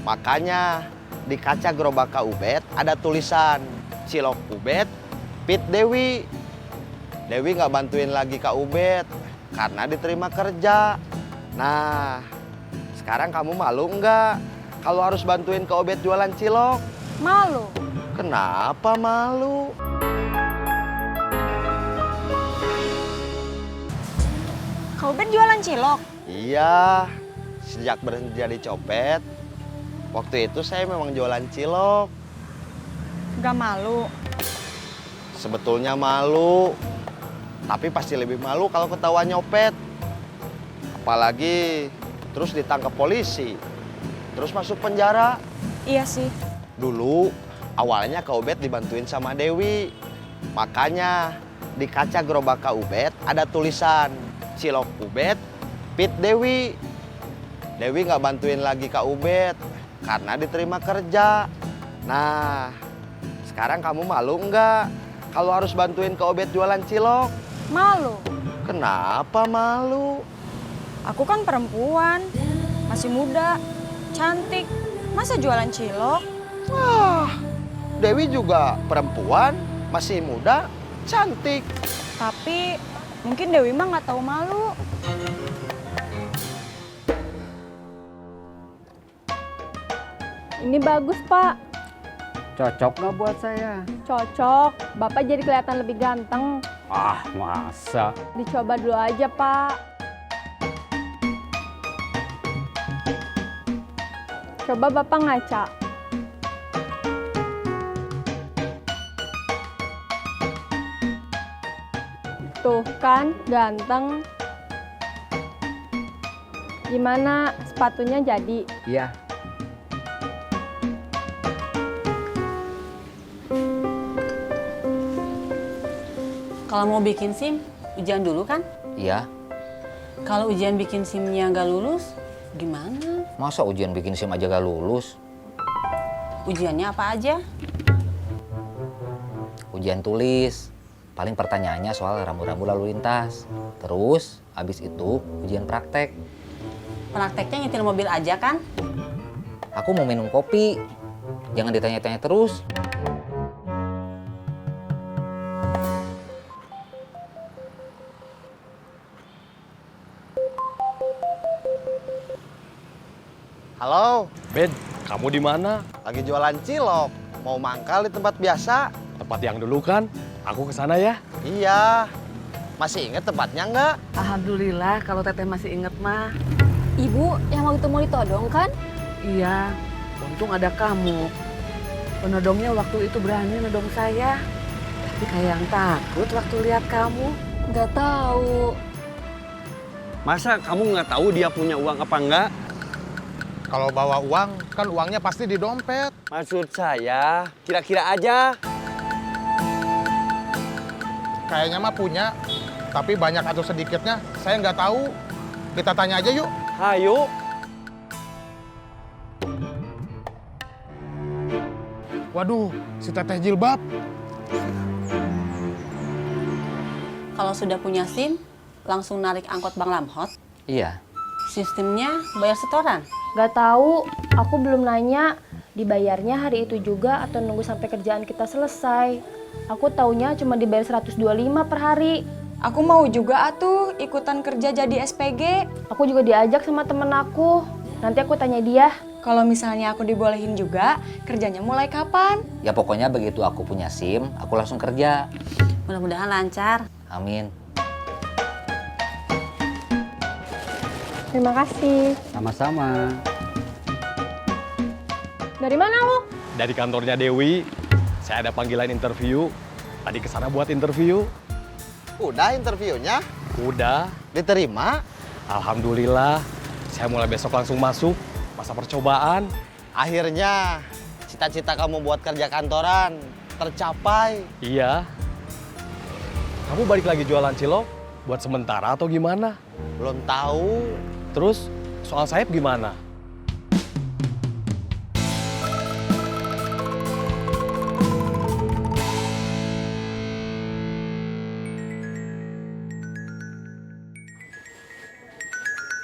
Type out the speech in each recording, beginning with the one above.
Makanya di kaca gerobak Kak Ubed ada tulisan Cilok Ubed, Pit Dewi. Dewi nggak bantuin lagi Kak Ubed karena diterima kerja. Nah, sekarang kamu malu nggak kalau harus bantuin Kak Ubed jualan cilok? Malu. Kenapa malu? Kau Ben jualan cilok? Iya, sejak berhenti jadi copet, waktu itu saya memang jualan cilok. Gak malu. Sebetulnya malu, tapi pasti lebih malu kalau ketahuan nyopet. Apalagi terus ditangkap polisi, terus masuk penjara. Iya sih. Dulu awalnya Kak Ubed dibantuin sama Dewi. Makanya di kaca gerobak Kak Ubed ada tulisan Cilok Ubed, Pit Dewi. Dewi nggak bantuin lagi Kak Ubed karena diterima kerja. Nah, sekarang kamu malu nggak kalau harus bantuin Kak Ubed jualan cilok? Malu. Kenapa malu? Aku kan perempuan, masih muda, cantik. Masa jualan cilok? Wah, Dewi juga perempuan, masih muda, cantik. Tapi mungkin Dewi mah nggak tahu malu. Ini bagus, Pak. Cocok nggak buat saya? Cocok. Bapak jadi kelihatan lebih ganteng. Ah, masa? Dicoba dulu aja, Pak. Coba Bapak ngaca. Tuh kan, ganteng. Gimana, sepatunya jadi? Iya. Kalau mau bikin SIM, ujian dulu kan? Iya, Kalau ujian bikin SIM-nya nggak lulus, gimana? masa ujian bikin SIM aja gak lulus? Ujiannya apa aja? Ujian tulis, paling pertanyaannya soal rambu-rambu lalu lintas. Terus, abis itu ujian praktek. Prakteknya nyetir mobil aja kan? Aku mau minum kopi, jangan ditanya-tanya terus. Halo, Ben, kamu di mana? lagi jualan cilok. Mau mangkal di tempat biasa? Tempat yang dulu kan? Aku ke sana ya. Iya. Masih inget tempatnya nggak? Alhamdulillah kalau Teteh masih inget mah. Ibu yang waktu mau ditodong kan? Iya, untung ada kamu. Penodongnya waktu itu berani nodong saya. Tapi kayak yang takut waktu lihat kamu. Nggak tahu. Masa kamu nggak tahu dia punya uang apa enggak? Kalau bawa uang, kan uangnya pasti di dompet. Maksud saya, kira-kira aja. Kayaknya mah punya, tapi banyak atau sedikitnya saya nggak tahu. Kita tanya aja yuk. Hayo. Waduh, si Teteh jilbab. Kalau sudah punya SIM, langsung narik angkot Bang Lamhot. Iya, Sistemnya bayar setoran. Nggak tahu. Aku belum nanya. Dibayarnya hari itu juga atau nunggu sampai kerjaan kita selesai. Aku taunya cuma dibayar 125 per hari. Aku mau juga atuh ikutan kerja jadi SPG. Aku juga diajak sama temen aku. Nanti aku tanya dia. Kalau misalnya aku dibolehin juga, kerjanya mulai kapan? ya pokoknya begitu aku punya SIM, aku langsung kerja. Mudah-mudahan lancar. Amin. Terima kasih. Sama-sama. Dari mana lu? Dari kantornya Dewi, saya ada panggilan interview. Tadi ke sana buat interview. Udah interviewnya? Udah, Diterima? alhamdulillah. Saya mulai besok langsung masuk masa percobaan. Akhirnya cita-cita kamu buat kerja kantoran tercapai. Iya. Kamu balik lagi jualan cilok buat sementara atau gimana? Belum tahu. Terus soal Saib gimana?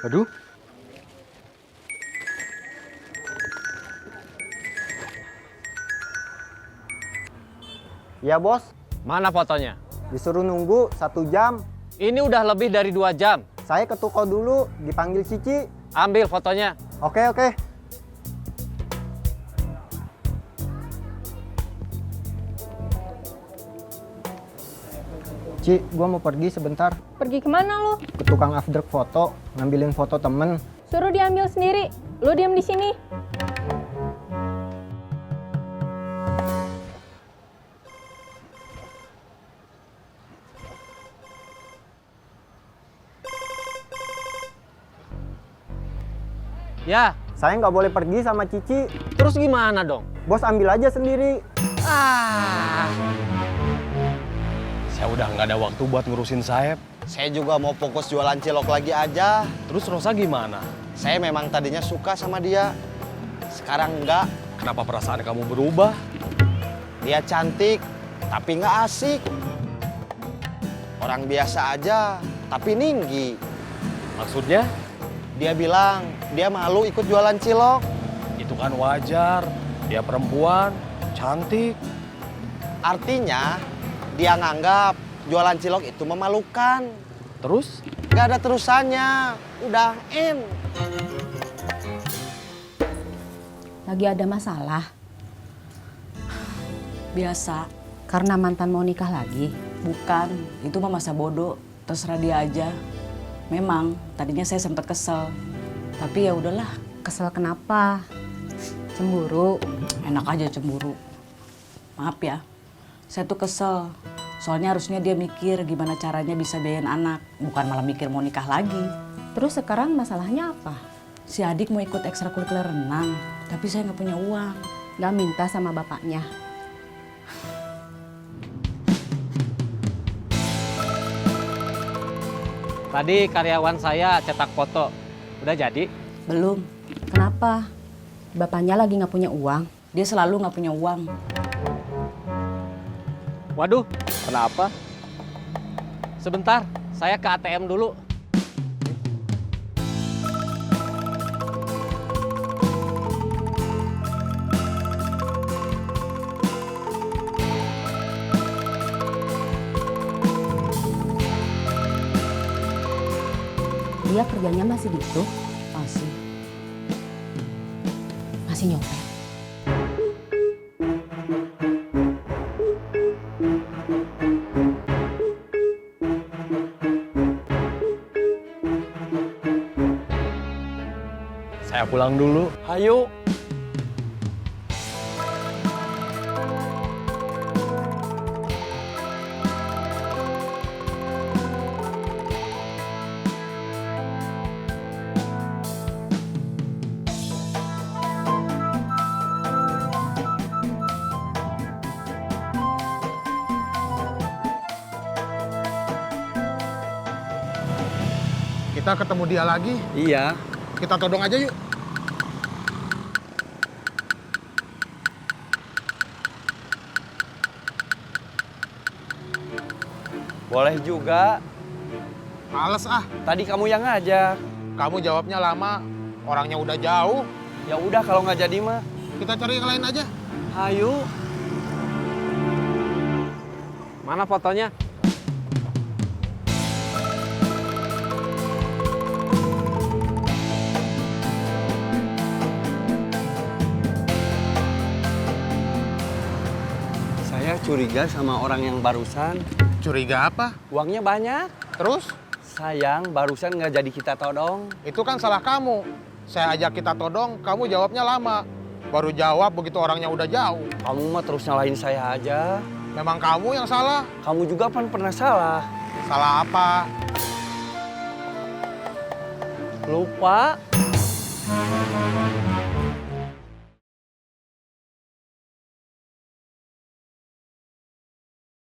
Waduh. Ya bos, Mana fotonya? disuruh nunggu 1 jam. Ini udah lebih dari 2 jam. Saya ke toko dulu, dipanggil Cici. Ambil fotonya. Oke, oke. Ci, gua mau pergi sebentar. Pergi kemana lu? Ke tukang afdruk foto, ngambilin foto temen. Suruh diambil sendiri. Lu diam di sini. Ya, Saya nggak boleh pergi sama Cici. terus gimana dong? Bos ambil aja sendiri. Saya udah nggak ada waktu buat ngurusin Saeb. Saya juga mau fokus jualan cilok lagi aja. Terus Rosa gimana? Saya memang tadinya suka sama dia. Sekarang enggak. Kenapa perasaan kamu berubah? Dia cantik, tapi nggak asik. Orang biasa aja, tapi ninggi. Maksudnya? Dia bilang dia malu ikut jualan cilok. Itu kan wajar. Dia perempuan, cantik. Artinya dia nganggap jualan cilok itu memalukan. Terus? Nggak ada terusannya. Udah end. Lagi ada masalah. Biasa, karena mantan mau nikah lagi. Bukan, itu mah masa bodoh. Terserah dia aja. Memang, tadinya saya sempat kesel. Tapi ya udahlah. Kesel kenapa? Cemburu. Enak aja cemburu. Maaf ya, saya tuh kesel. Soalnya harusnya dia mikir gimana caranya bisa biayain anak. Bukan malah mikir mau nikah lagi. Terus sekarang masalahnya apa? Si adik mau ikut ekstrakurikuler renang. Tapi saya nggak punya uang. Gak minta sama bapaknya. Tadi karyawan saya cetak foto. Udah jadi? Belum. Kenapa? Bapaknya lagi gak punya uang. Dia selalu nggak punya uang. Waduh, kenapa? Sebentar, saya ke ATM dulu. Dia kerjanya masih di situ? Masih. Masih nyopet. Saya pulang dulu. Ayo. Kita ketemu dia lagi. Iya. Kita todong aja yuk. Boleh juga. Males ah. Tadi kamu yang ngajak. Kamu jawabnya lama. Orangnya udah jauh. Ya udah kalau nggak jadi mah. Kita cari yang lain aja. Ayo. Mana fotonya? Saya curiga sama orang yang barusan. Curiga apa? Uangnya banyak. Terus? Sayang, barusan nggak jadi kita todong. Itu kan salah kamu. Saya ajak kita todong, kamu jawabnya lama. Baru jawab begitu orangnya udah jauh. Kamu mah terus nyalahin saya aja. Memang kamu yang salah. Kamu juga kan pernah salah. Salah apa? Lupa.